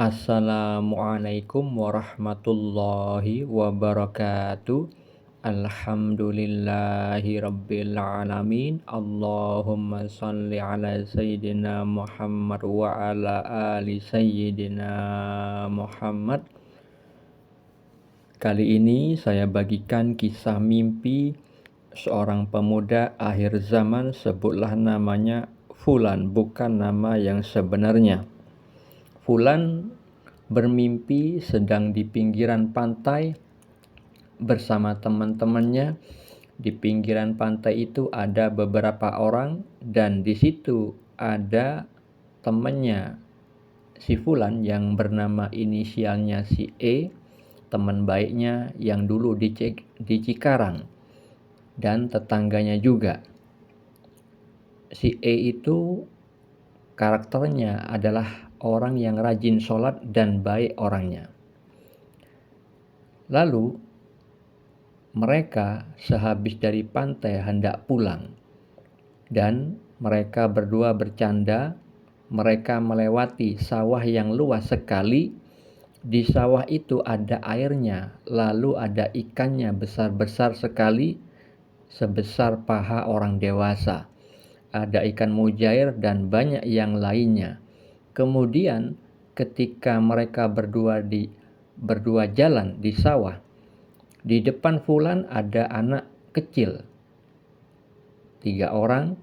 Assalamualaikum warahmatullahi wabarakatuh. Alhamdulillahi rabbil alamin. Allahumma shalli ala sayyidina Muhammad wa ala ali sayyidina Muhammad. Kali ini saya bagikan kisah mimpi seorang pemuda akhir zaman, sebutlah namanya Fulan, bukan nama yang sebenarnya. Fulan bermimpi sedang di pinggiran pantai bersama teman-temannya. Di pinggiran pantai itu ada beberapa orang dan di situ ada temannya si Fulan yang bernama inisialnya si E, teman baiknya yang dulu di Cikarang, dan tetangganya juga. Si E itu karakternya adalah orang yang rajin sholat dan baik orangnya. Lalu mereka sehabis dari pantai hendak pulang dan mereka berdua bercanda. Mereka melewati sawah yang luas sekali. Di sawah itu ada airnya, lalu ada ikannya besar-besar sekali, sebesar paha orang dewasa. Ada ikan mujair dan banyak yang lainnya. Kemudian ketika mereka berdua jalan di sawah, di depan Fulan ada anak kecil 3 orang,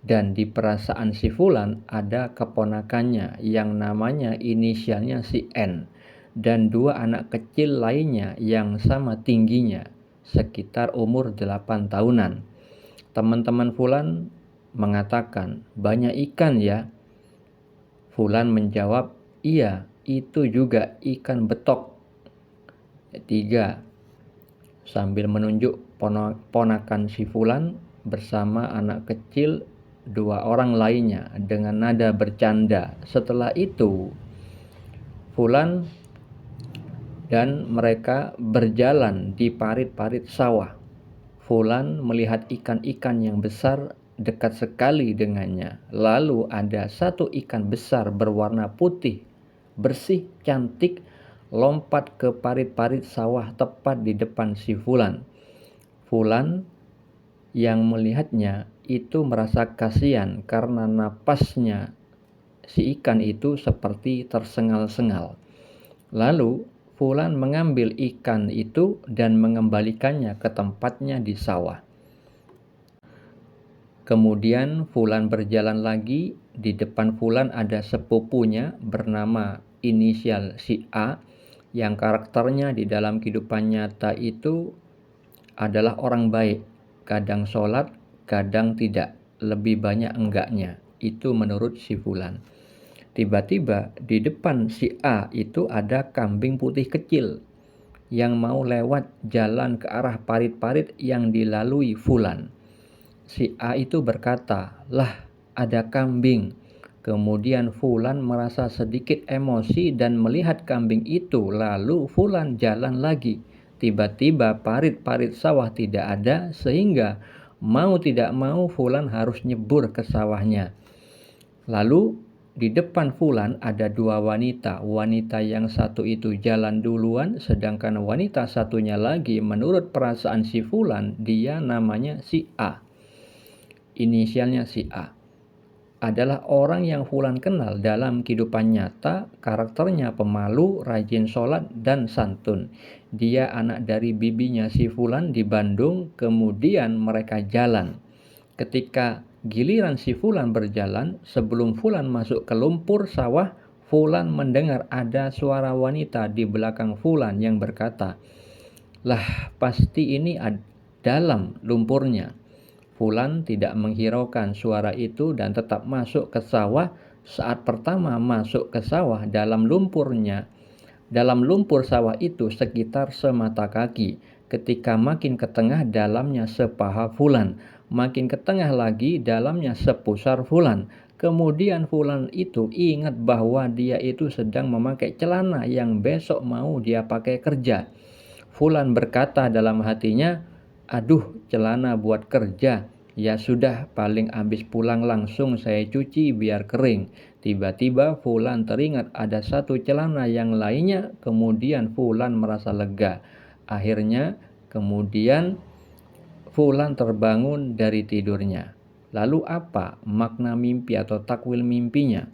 dan di perasaan si Fulan ada keponakannya yang namanya inisialnya si N, dan 2 anak kecil lainnya yang sama tingginya, sekitar umur 8 tahunan. Teman-teman Fulan mengatakan, "Banyak ikan ya?" Fulan menjawab, "Iya, itu juga ikan betok." 3. Sambil menunjuk ponakan si Fulan bersama anak kecil 2 orang lainnya dengan nada bercanda. Setelah itu Fulan dan mereka berjalan di parit-parit sawah. Fulan melihat ikan-ikan yang besar dekat sekali dengannya. Lalu ada 1 ikan besar berwarna putih, bersih, cantik, lompat ke parit-parit sawah tepat di depan si Fulan. Fulan yang melihatnya itu merasa kasihan karena napasnya si ikan itu seperti tersengal-sengal. Lalu Fulan mengambil ikan itu dan mengembalikannya ke tempatnya di sawah. Kemudian Fulan berjalan lagi. Di depan Fulan ada sepupunya bernama inisial si A, yang karakternya di dalam kehidupan nyata itu adalah orang baik, kadang sholat, kadang tidak, lebih banyak enggaknya. Itu menurut si Fulan. Tiba-tiba di depan si A itu ada kambing putih kecil yang mau lewat jalan ke arah parit-parit yang dilalui Fulan. Si A itu berkata, "Lah, ada kambing." Kemudian Fulan merasa sedikit emosi dan melihat kambing itu. Lalu Fulan jalan lagi. Tiba-tiba parit-parit sawah tidak ada, sehingga mau tidak mau Fulan harus nyebur ke sawahnya. Lalu di depan Fulan ada 2 wanita. Wanita yang satu itu jalan duluan, sedangkan wanita satunya lagi menurut perasaan si Fulan dia namanya si A. Inisialnya si A. Adalah orang yang Fulan kenal dalam kehidupan nyata. Karakternya pemalu, rajin sholat, dan santun. Dia anak dari bibinya si Fulan di Bandung. Kemudian mereka jalan. Ketika giliran si Fulan berjalan, sebelum Fulan masuk ke lumpur sawah, Fulan mendengar ada suara wanita di belakang Fulan yang berkata, "Lah, pasti ini dalam lumpurnya." Fulan tidak menghiraukan suara itu dan tetap masuk ke sawah. Saat pertama masuk ke sawah, dalam lumpur sawah itu sekitar semata kaki. Ketika makin ke tengah, dalamnya sepaha Fulan. Makin ke tengah lagi, dalamnya sepusar Fulan. Kemudian Fulan itu ingat bahwa dia itu sedang memakai celana yang besok mau dia pakai kerja. Fulan berkata dalam hatinya, "Aduh, celana buat kerja. Ya sudah, paling habis pulang langsung saya cuci biar kering." Tiba-tiba fulan teringat ada satu celana yang lainnya, kemudian fulan merasa lega. Akhirnya kemudian fulan terbangun dari tidurnya. Lalu apa makna mimpi atau takwil mimpinya?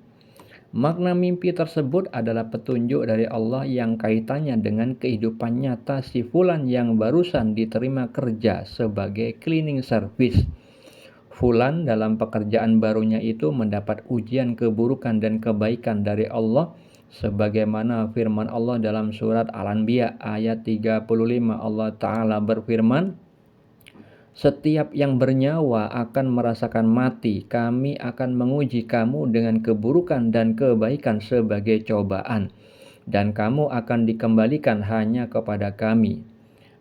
Makna mimpi tersebut adalah petunjuk dari Allah yang kaitannya dengan kehidupan nyata si fulan yang barusan diterima kerja sebagai cleaning service. Fulan dalam pekerjaan barunya itu mendapat ujian keburukan dan kebaikan dari Allah, sebagaimana firman Allah dalam surat Al-Anbiya ayat 35. Allah Ta'ala berfirman, setiap yang bernyawa akan merasakan mati. Kami akan menguji kamu dengan keburukan dan kebaikan sebagai cobaan, dan kamu akan dikembalikan hanya kepada kami.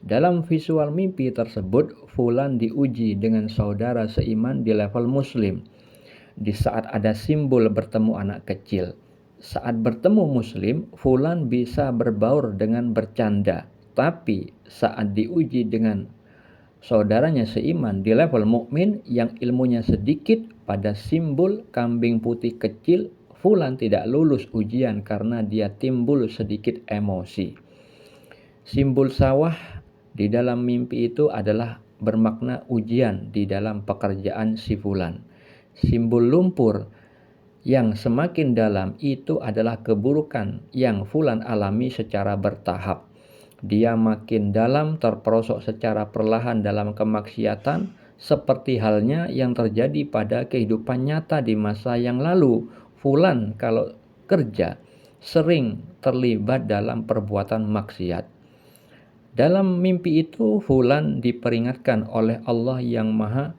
Dalam visual mimpi tersebut, fulan diuji dengan saudara seiman di level muslim. Di saat ada simbol bertemu anak kecil. Saat bertemu muslim, fulan bisa berbaur dengan bercanda. Tapi saat diuji dengan saudaranya seiman di level mukmin yang ilmunya sedikit, pada simbol kambing putih kecil, fulan tidak lulus ujian karena dia timbul sedikit emosi. Simbol sawah di dalam mimpi itu adalah bermakna ujian di dalam pekerjaan si fulan. Simbol lumpur yang semakin dalam itu adalah keburukan yang fulan alami secara bertahap. Dia makin dalam terperosok secara perlahan dalam kemaksiatan, seperti halnya yang terjadi pada kehidupan nyata di masa yang lalu. Fulan kalau kerja sering terlibat dalam perbuatan maksiat. Dalam mimpi itu fulan diperingatkan oleh Allah yang Maha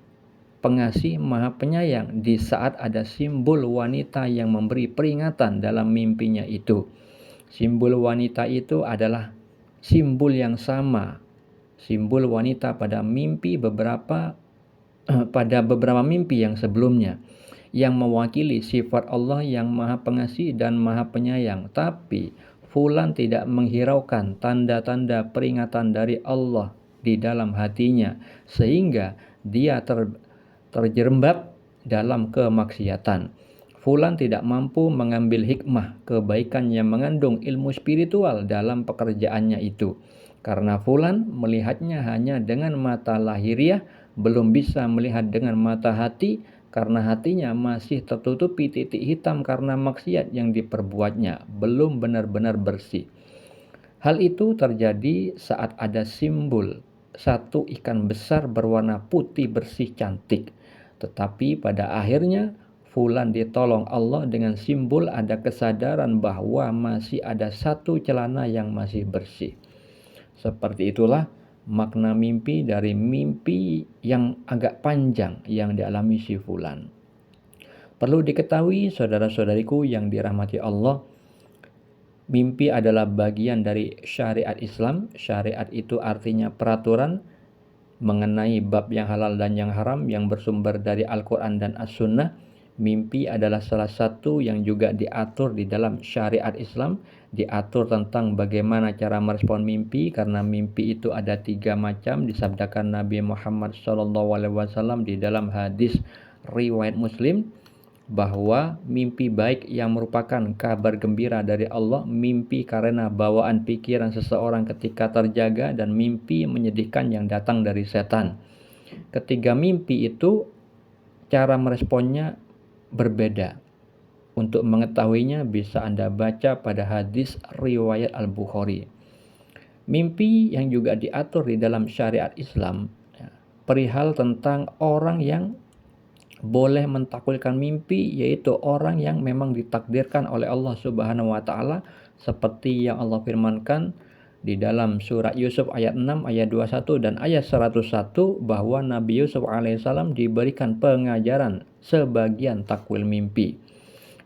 Pengasih, Maha Penyayang di saat ada simbol wanita yang memberi peringatan dalam mimpinya itu. Simbol wanita itu adalah simbol yang sama, simbol wanita pada beberapa mimpi yang sebelumnya, yang mewakili sifat Allah yang Maha Pengasih dan Maha Penyayang. Tapi fulan tidak menghiraukan tanda-tanda peringatan dari Allah di dalam hatinya, sehingga dia terjerembab dalam kemaksiatan. Fulan tidak mampu mengambil hikmah kebaikan yang mengandung ilmu spiritual dalam pekerjaannya itu. Karena fulan melihatnya hanya dengan mata lahiriah, belum bisa melihat dengan mata hati, karena hatinya masih tertutupi titik hitam karena maksiat yang diperbuatnya, belum benar-benar bersih. Hal itu terjadi saat ada simbol satu ikan besar berwarna putih bersih cantik. Tetapi pada akhirnya fulan ditolong Allah dengan simbol ada kesadaran bahwa masih ada satu celana yang masih bersih. Seperti itulah makna mimpi dari mimpi yang agak panjang yang dialami si fulan. Perlu diketahui saudara-saudariku yang dirahmati Allah, mimpi adalah bagian dari syariat Islam. Syariat itu artinya peraturan mengenai bab yang halal dan yang haram yang bersumber dari Al-Quran dan As-Sunnah. Mimpi adalah salah satu yang juga diatur di dalam syariat Islam. Diatur tentang bagaimana cara merespon mimpi, karena mimpi itu ada 3 macam, disabdakan Nabi Muhammad SAW di dalam hadis riwayat Muslim, bahwa mimpi baik yang merupakan kabar gembira dari Allah, mimpi karena bawaan pikiran seseorang ketika terjaga, dan mimpi menyedihkan yang datang dari setan. Ketiga mimpi itu cara meresponnya berbeda. Untuk mengetahuinya bisa Anda baca pada hadis riwayat Al-Bukhari. Mimpi yang juga diatur di dalam syariat Islam perihal tentang orang yang boleh mentakwilkan mimpi, yaitu orang yang memang ditakdirkan oleh Allah Subhanahu wa taala, seperti yang Allah firmankan di dalam surat Yusuf ayat 6, ayat 21 dan ayat 101, bahwa Nabi Yusuf alaihissalam diberikan pengajaran sebagian takwil mimpi.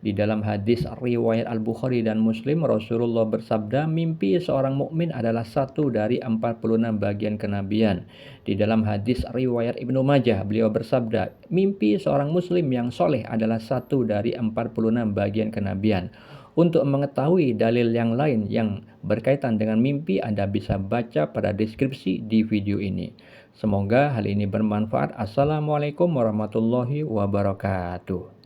Di dalam hadis riwayat Al-Bukhari dan Muslim, Rasulullah bersabda, mimpi seorang mukmin adalah satu dari 46 bagian kenabian. Di dalam hadis riwayat Ibnu Majah, beliau bersabda, mimpi seorang muslim yang soleh adalah satu dari 46 bagian kenabian. Untuk mengetahui dalil yang lain yang berkaitan dengan mimpi, Anda bisa baca pada deskripsi di video ini. Semoga hal ini bermanfaat. Assalamualaikum warahmatullahi wabarakatuh.